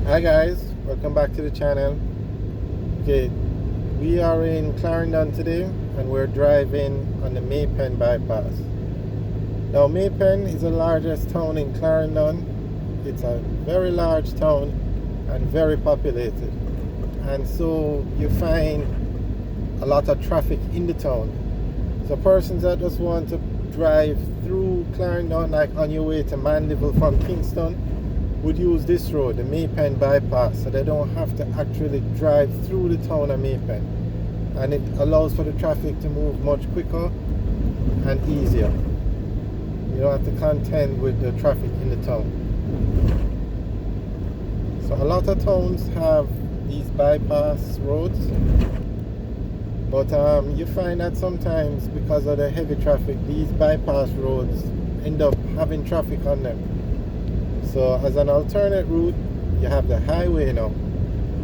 Hi guys, welcome back to the channel. Okay, we are in Clarendon today and we're driving on the Maypen bypass. Now Maypen is the largest town in Clarendon. It's a very large town and very populated, and so you find a lot of traffic in the town. So persons that just want to drive through Clarendon, like on your way to Mandeville from Kingston, would use this road, the Maypen bypass, so they don't have to actually drive through the town of Maypen, and it allows for the traffic to move much quicker and easier. You don't have to contend with the traffic in the town. So a lot of towns have these bypass roads, but you find that sometimes because of the heavy traffic, these bypass roads end up having traffic on them. So as an alternate route, you have the highway now.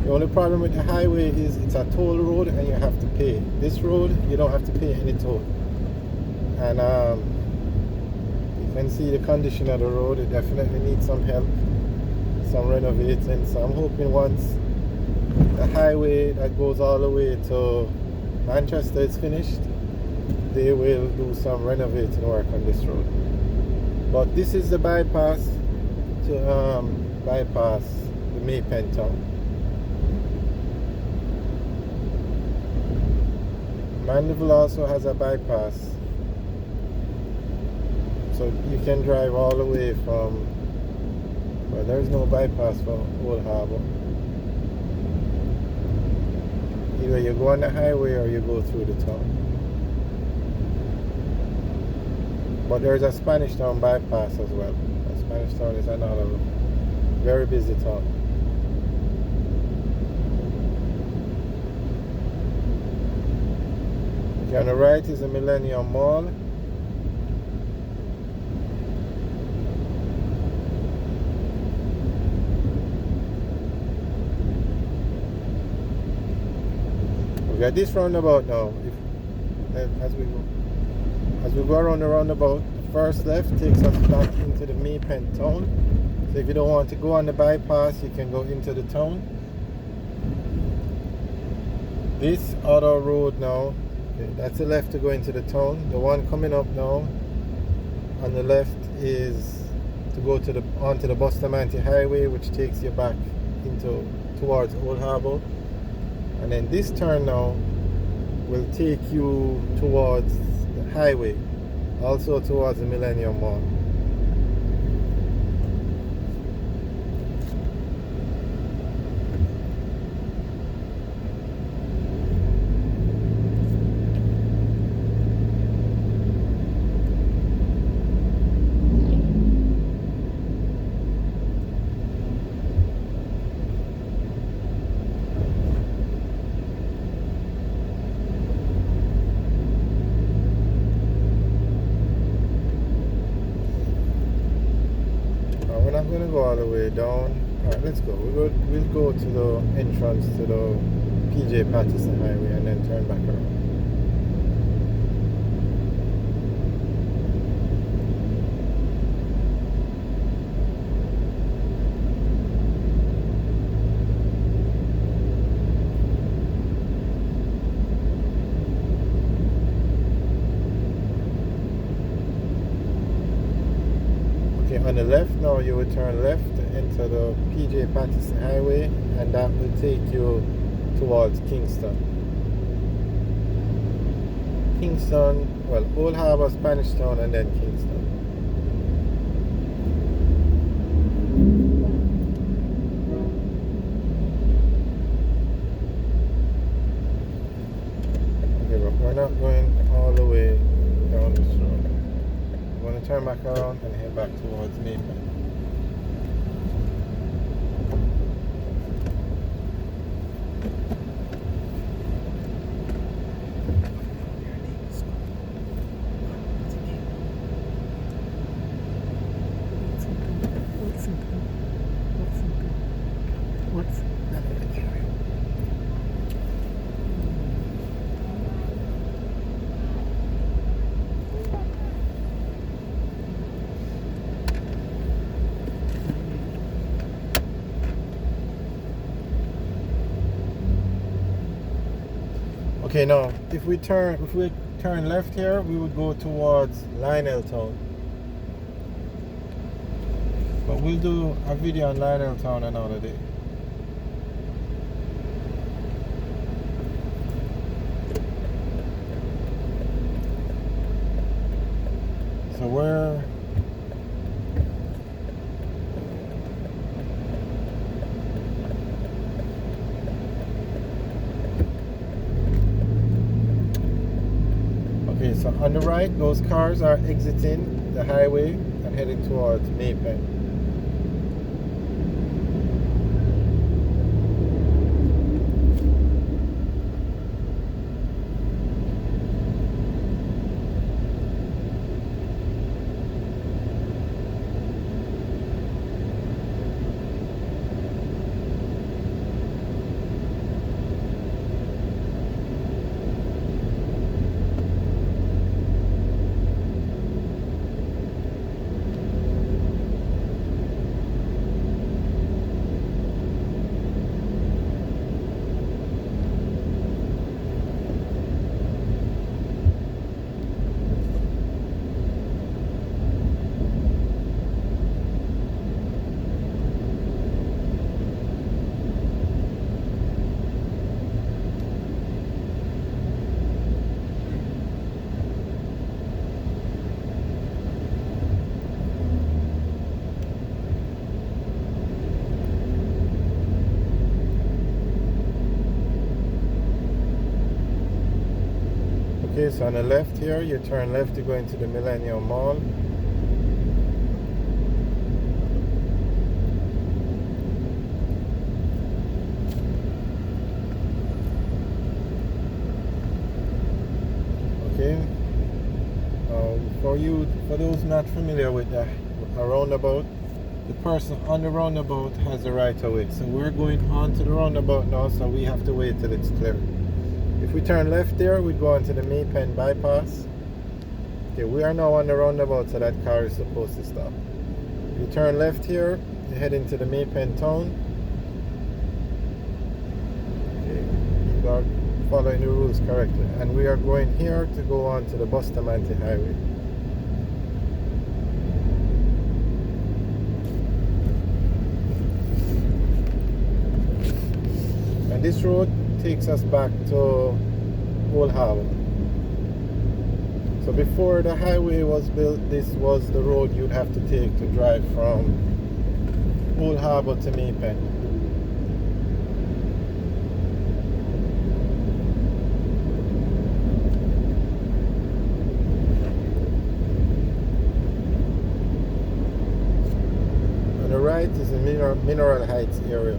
The only problem with the highway is it's a toll road and you have to pay. This road, you don't have to pay any toll. And you can see the condition of the road. It definitely needs some help, some renovating. So I'm hoping once the highway that goes all the way to Manchester is finished, they will do some renovating work on this road. But this is the bypass to bypass the Maypen town. Mandeville also has a bypass, so you can drive all the way from, well, there's no bypass for Old Harbour. Either you go on the highway or you go through the town. But there's a Spanish Town bypass as well. Spanish Town is another very busy town. Okay, on the right is the Millennium Mall. We got this roundabout now. As we go around the roundabout, the first left takes us back into the Maypen town. So if you don't want to go on the bypass, you can go into the town. This other road now, okay, that's the left to go into the town. The one coming up now on the left is to go to onto the Bostomante Highway, which takes you back towards Old Harbour. And then this turn now will take you towards the highway, also towards the Millennium Mall. We're not going to go all the way down. Alright, let's go. We'll go to the entrance to the PJ Patterson Highway and then turn back around. On the left now, you will turn left into the PJ Patterson Highway, and that will take you towards Kingston. Well, Old Harbour, Spanish Town, and then Kingston. Okay, but we're not going all the way down this road. We're going to turn back around and head back towards Maypen. What's Okay, now if we turn left here, we would go towards Lionel Town. But we'll do a video on Lionel Town another day. So we're okay, so on the right, those cars are exiting the highway and heading towards Maypen. Okay, so on the left here, you turn left to go into the Millennium Mall. Okay, for those not familiar with a roundabout, the person on the roundabout has the right of way. So we're going on to the roundabout now, so we have to wait till it's clear. If we turn left there, we go onto the Maypen bypass. Okay, we are now on the roundabout, so that car is supposed to stop. You turn left here, you head into the Maypen town. Okay, you are following the rules correctly. And we are going here to go on to the Bostomante Highway. And this road takes us back to Old Harbour. So before the highway was built, this was the road you'd have to take to drive from Old Harbour to Maypen. On the right is the Mineral Heights area.